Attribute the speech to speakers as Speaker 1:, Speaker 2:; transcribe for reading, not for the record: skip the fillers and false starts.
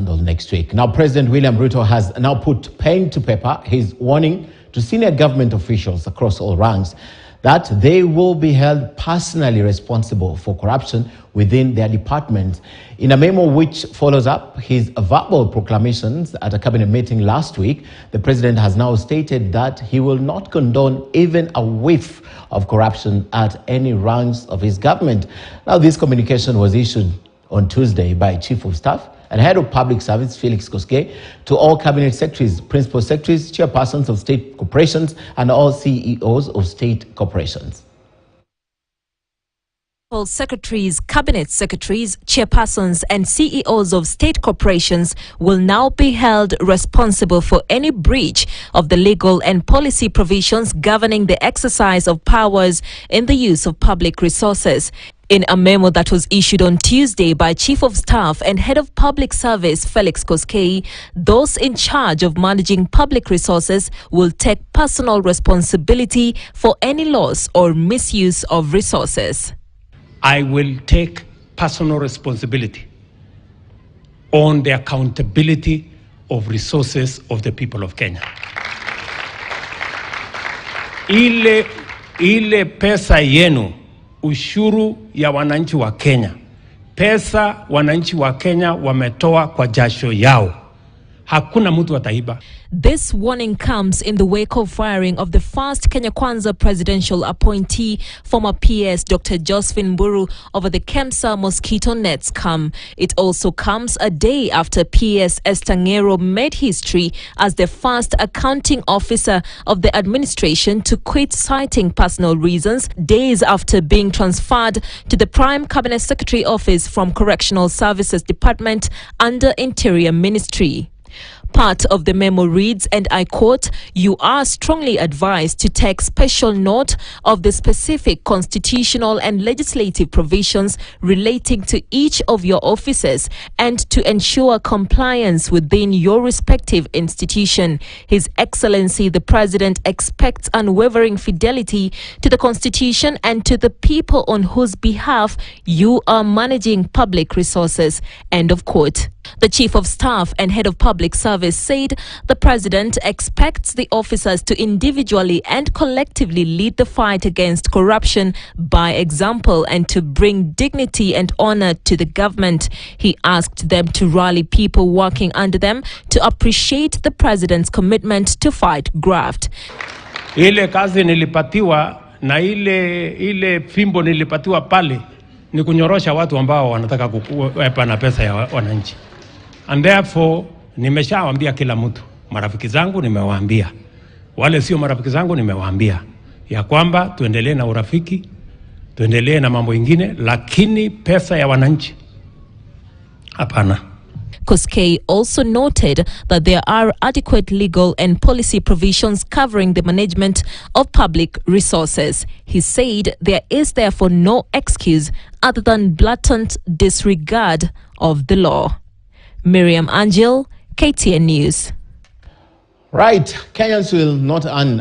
Speaker 1: scandal next week. Now, President William Ruto has now put pen to paper his warning to senior government officials across all ranks that they will be held personally responsible for corruption within their departments. In a memo which follows up his verbal proclamations at a cabinet meeting last week, the president has now stated that he will not condone even a whiff of corruption at any ranks of his government. Now, this communication was issued on Tuesday by Chief of Staff and Head of Public Service Felix Koskei to all cabinet secretaries, principal secretaries, chairpersons of state corporations, and all CEOs of state corporations.
Speaker 2: All secretaries, cabinet secretaries, chairpersons, and CEOs of state corporations will now be held responsible for any breach of the legal and policy provisions governing the exercise of powers in the use of public resources. In a memo that was issued on Tuesday by Chief of Staff and Head of Public Service Felix Koskei, those in charge of managing public resources will take personal responsibility for any loss or misuse of resources.
Speaker 3: I will take personal responsibility on the accountability of resources of the people of Kenya. Ile pesa yenu, ushuru ya wananchi wa Kenya, pesa wananchi wa Kenya wametoa kwa jasho yao. Hakuna mtu ataiba.
Speaker 2: This warning comes in the wake of firing of the first Kenya Kwanza presidential appointee, former PS Dr. Josephine Mburu, over the Kemsa mosquito net scam. It also comes a day after PS Esther Ngero made history as the first accounting officer of the administration to quit citing personal reasons, days after being transferred to the Prime Cabinet Secretary office from Correctional Services Department under Interior Ministry. Part of the memo reads, and I quote, "You are strongly advised to take special note of the specific constitutional and legislative provisions relating to each of your offices and to ensure compliance within your respective institution. His Excellency the President expects unwavering fidelity to the Constitution and to the people on whose behalf you are managing public resources." End of quote. The Chief of Staff and Head of Public Service said the President expects the officers to individually and collectively lead the fight against corruption by example and to bring dignity and honor to the government. He asked them to rally people working under them to appreciate the President's commitment to fight graft.
Speaker 3: Ile kazi nilipatiwa na ile fimbo nilipatiwa pale ni kunyorosha watu ambao wanataka kuwepa na pesa ya wananchi. And therefore, nimeshawaambia kila mtu, marafiki zangu nimewaambia, wale sio marafiki zangu nimewaambia, ya kwamba tuendelee na urafiki, tuendelee na mambo ingine, lakini pesa ya wananchi, hapana.
Speaker 2: Koskei also noted that there are adequate legal and policy provisions covering the management of public resources. He said there is therefore no excuse other than blatant disregard of the law. Miriam Angel, KTN News.
Speaker 1: Right, Kenyans will not earn